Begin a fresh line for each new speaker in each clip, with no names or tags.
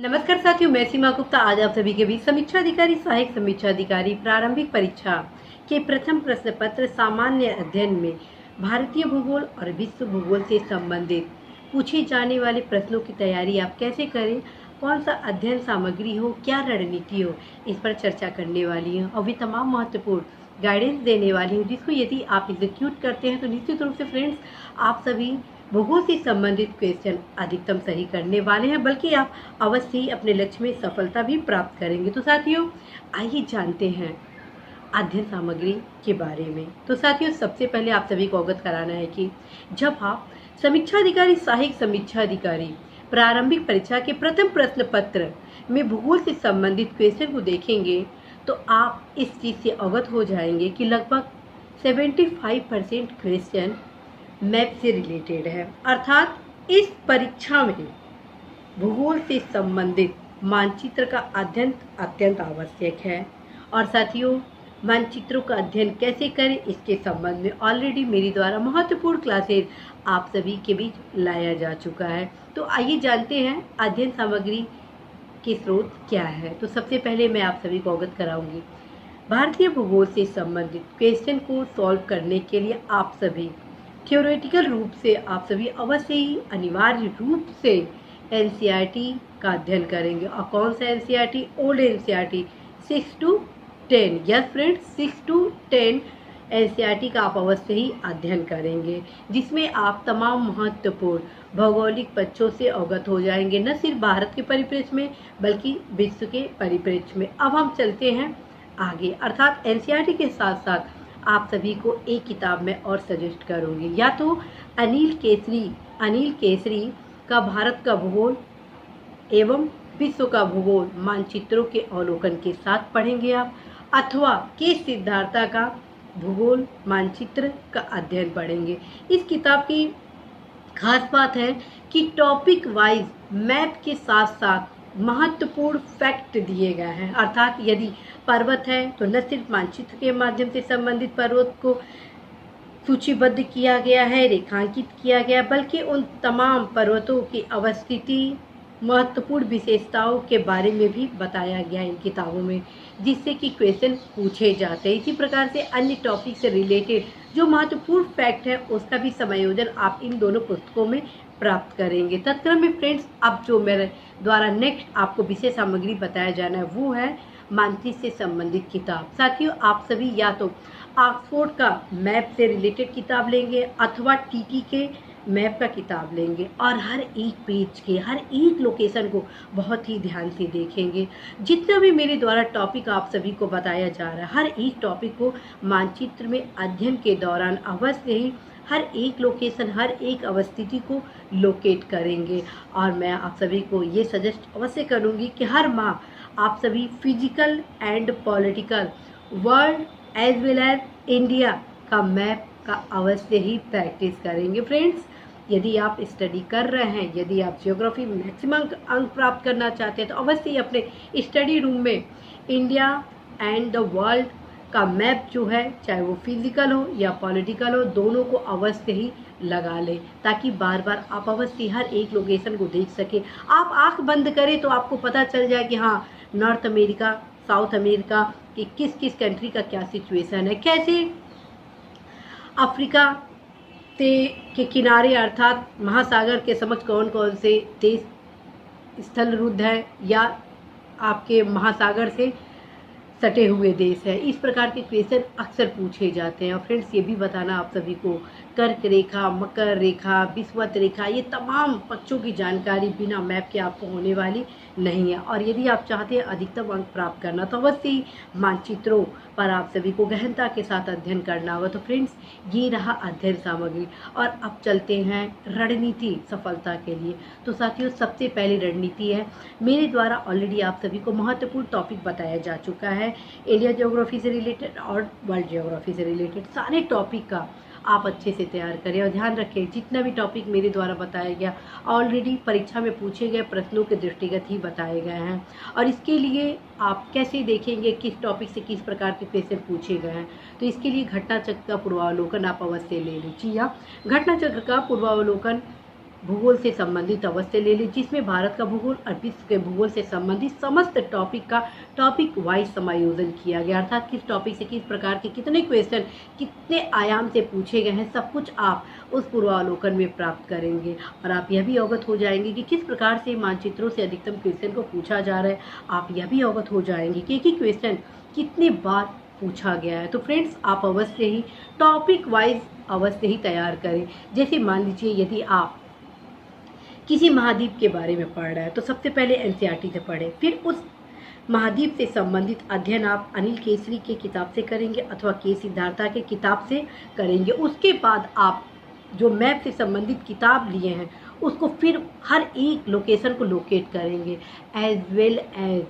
नमस्कार साथियों, मैं सीमा गुप्ता आज आप सभी के बीच समीक्षा अधिकारी, सहायक समीक्षा अधिकारी प्रारंभिक परीक्षा के प्रथम प्रश्न पत्र सामान्य अध्ययन में भारतीय भूगोल और विश्व भूगोल से संबंधित पूछे जाने वाले प्रश्नों की तैयारी आप कैसे करें, कौन सा अध्ययन सामग्री हो, क्या रणनीति हो, इस पर चर्चा करने वाली हूँ और भी तमाम महत्वपूर्ण गाइडेंस देने वाली हूँ, जिसको यदि आप एग्जीक्यूट करते हैं तो निश्चित रूप से फ्रेंड्स आप सभी भूगोल से संबंधित क्वेश्चन अधिकतम सही करने वाले हैं, बल्कि आप अवश्य ही अपने लक्ष्य में सफलता भी प्राप्त करेंगे। तो साथियों आइए जानते हैं अध्ययन सामग्री के बारे में। तो साथियों सबसे पहले आप सभी को अवगत कराना है कि जब आप समीक्षा अधिकारी, सहायक समीक्षा अधिकारी प्रारंभिक परीक्षा के प्रथम प्रश्न पत्र में भूगोल से संबंधित क्वेश्चन को देखेंगे तो आप इस चीज़ से अवगत हो जाएंगे कि लगभग 75% क्वेश्चन मैप से रिलेटेड है। अर्थात इस परीक्षा में भूगोल से संबंधित मानचित्र का अध्ययन अत्यंत आवश्यक है। और साथियों मानचित्रों का अध्ययन कैसे करें इसके संबंध में ऑलरेडी मेरी द्वारा महत्वपूर्ण क्लासेज आप सभी के बीच लाया जा चुका है। तो आइए जानते हैं अध्ययन सामग्री के स्रोत क्या है। तो सबसे पहले मैं आप सभी को अवगत कराऊंगी भारतीय भूगोल से संबंधित क्वेश्चन को सॉल्व करने के लिए आप सभी थ्योरेटिकल रूप से आप सभी अवश्य ही अनिवार्य रूप से एनसीईआरटी का अध्ययन करेंगे। और कौन सा NCERT? Old NCERT 6 to 10। Yes friends, 6 to 10 NCERT का आप अवश्य ही अध्ययन करेंगे, जिसमें आप तमाम महत्वपूर्ण भौगोलिक पक्षों से अवगत हो जाएंगे, न सिर्फ भारत के परिप्रेक्ष्य में बल्कि विश्व के परिप्रेक्ष्य में। अब हम चलते हैं आगे। अर्थात एनसीईआरटी के साथ साथ आप सभी को एक किताब में और सजेस्ट करूंगी, या तो अनिल केसरी का भारत का भूगोल एवं विश्व का भूगोल मानचित्रों के अवलोकन के साथ पढ़ेंगे आप, अथवा के सिद्धार्था का भूगोल मानचित्र का अध्ययन पढ़ेंगे। इस किताब की खास बात है कि टॉपिक वाइज मैप के साथ साथ महत्वपूर्ण फैक्ट दिए गए हैं। अर्थात यदि पर्वत है तो न सिर्फ मानचित्र के माध्यम से संबंधित पर्वत को सूचीबद्ध किया गया है, रेखांकित किया गया, बल्कि उन तमाम पर्वतों की अवस्थिति, महत्वपूर्ण विशेषताओं के बारे में भी बताया गया इन किताबों में, जिससे कि क्वेश्चन पूछे जाते हैं। इसी प्रकार से अन्य टॉपिक से रिलेटेड जो महत्वपूर्ण फैक्ट है उसका भी समायोजन आप इन दोनों पुस्तकों में प्राप्त करेंगे। तत्क्रम में फ्रेंड्स अब जो मेरे द्वारा नेक्स्ट आपको विषय सामग्री बताया जाना है वो है मानचित्र से संबंधित किताब। साथियों आप सभी या तो ऑक्सफोर्ड का मैप से रिलेटेड किताब लेंगे अथवा टीटी के मैप का किताब लेंगे और हर एक पेज के हर एक लोकेशन को बहुत ही ध्यान से देखेंगे। जितना भी मेरे द्वारा टॉपिक आप सभी को बताया जा रहा है, हर एक टॉपिक को मानचित्र में अध्ययन के दौरान अवश्य ही हर एक लोकेशन, हर एक अवस्थिति को लोकेट करेंगे। और मैं आप सभी को ये सजेस्ट अवश्य करूँगी कि हर माह आप सभी physical and political world as well as India का मैप का अवश्य ही प्रैक्टिस करेंगे। फ्रेंड्स यदि आप स्टडी कर रहे हैं, यदि आप ज्योग्राफी में मैक्सिमम अंक प्राप्त करना चाहते हैं तो अवश्य ही अपने स्टडी रूम में इंडिया एंड द वर्ल्ड का मैप जो है, चाहे वो फिजिकल हो या पॉलिटिकल हो, दोनों को अवश्य ही लगा लें, ताकि बार बार आप अवश्य हर एक लोकेशन को देख सकें। आप आंख बंद करें तो आपको पता चल जाए कि हाँ नॉर्थ अमेरिका, साउथ अमेरिका की किस किस कंट्री का क्या सिचुएशन है, कैसे अफ्रीका के किनारे अर्थात महासागर के समक्ष कौन कौन से देश स्थल रुद्ध है या आपके महासागर से सटे हुए देश है। इस प्रकार के क्वेश्चन अक्सर पूछे जाते हैं। और फ्रेंड्स ये भी बताना आप सभी को कर्क रेखा, मकर रेखा, विषुवत रेखा, ये तमाम पक्षों की जानकारी बिना मैप के आपको होने वाली नहीं है। और यदि आप चाहते हैं अधिकतम अंक प्राप्त करना तो अवश्य ही मानचित्रों पर आप सभी को गहनता के साथ अध्ययन करना होगा। तो फ्रेंड्स ये रहा अध्ययन सामग्री। और अब चलते हैं रणनीति सफलता के लिए। तो साथियों सबसे पहली रणनीति है, मेरे द्वारा ऑलरेडी आप सभी को महत्वपूर्ण टॉपिक बताया जा चुका है इंडिया ज्योग्राफी से रिलेटेड और वर्ल्ड ज्योग्राफी से रिलेटेड सारे टॉपिक का आप अच्छे से तैयार करें। और ध्यान रखें जितना भी टॉपिक मेरे द्वारा बताया गया ऑलरेडी परीक्षा में पूछे गए प्रश्नों के दृष्टिगत ही बताए गए हैं। और इसके लिए आप कैसे देखेंगे किस टॉपिक से किस प्रकार के क्वेश्चन पूछे गए हैं, तो इसके लिए घटना चक्र का पूर्वावलोकन आप अवश्य ले लीजिए। घटना चक्र का पूर्वावलोकन भूगोल से संबंधित अवश्य ले लें, जिसमें भारत का भूगोल और विश्व के भूगोल से संबंधित समस्त टॉपिक का टॉपिक वाइज समायोजन किया गया, अर्थात किस टॉपिक से किस प्रकार के कितने क्वेश्चन कितने आयाम से पूछे गए हैं, सब कुछ आप उस पूर्वावलोकन में प्राप्त करेंगे। और आप यह भी अवगत हो जाएंगे कि किस प्रकार से मानचित्रों से अधिकतम क्वेश्चन को पूछा जा रहा है। आप यह भी अवगत हो जाएंगे कि एक ही क्वेश्चन कितने बार पूछा गया है। तो फ्रेंड्स, आप अवश्य ही टॉपिक वाइज अवश्य ही तैयार करें। जैसे मान लीजिए यदि आप किसी महाद्वीप के बारे में पढ़ रहा है तो सबसे पहले एनसीईआरटी से पढ़ें, फिर उस महाद्वीप से संबंधित अध्ययन आप अनिल केसरी के किताब से करेंगे अथवा के सिद्धार्था के किताब से करेंगे। उसके बाद आप जो मैप से संबंधित किताब लिए हैं उसको फिर हर एक लोकेशन को लोकेट करेंगे, एज वेल एज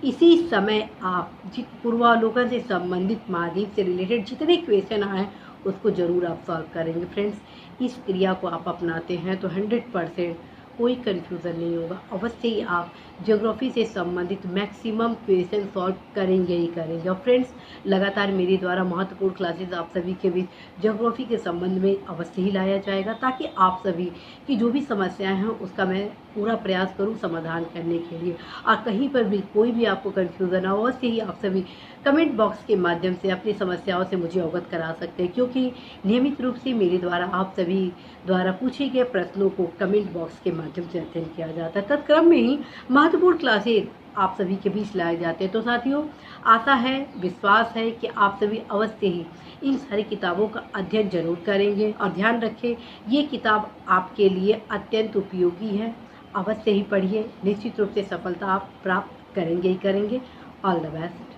इसी समय आप जिस पूर्वावलोकन से संबंधित महाद्वीप से रिलेटेड जितने क्वेश्चन आए उसको ज़रूर आप सॉल्व करेंगे। फ्रेंड्स, इस क्रिया को आप अपनाते हैं तो 100% कोई कन्फ्यूज़न नहीं होगा। अवश्य ही आप ज्योग्राफी से संबंधित मैक्सिमम क्वेश्चन सॉल्व करेंगे ही करेंगे। और फ्रेंड्स, लगातार मेरे द्वारा महत्वपूर्ण क्लासेस आप सभी के बीच ज्योग्राफी के संबंध में अवश्य ही लाया जाएगा, ताकि आप सभी की जो भी समस्याएं हैं उसका मैं पूरा प्रयास करूं समाधान करने के लिए। और कहीं पर भी कोई भी आपको कन्फ्यूज़न हो, अवश्य ही आप सभी कमेंट बॉक्स के माध्यम से अपनी समस्याओं से मुझे अवगत करा सकते हैं, क्योंकि नियमित रूप से मेरे द्वारा आप सभी द्वारा पूछे गए प्रश्नों को कमेंट बॉक्स के माध्यम से अध्ययन किया जाता है। तत्क्रम में ही महत्वपूर्ण क्लासेस आप सभी के बीच लाए जाते हैं। तो साथियों, आशा है, विश्वास है कि आप सभी अवश्य ही इन सारी किताबों का अध्ययन जरूर करेंगे। और ध्यान रखें, ये किताब आपके लिए अत्यंत उपयोगी है। अवश्य ही पढ़िए, निश्चित रूप से सफलता आप प्राप्त करेंगे ही करेंगे। All the best.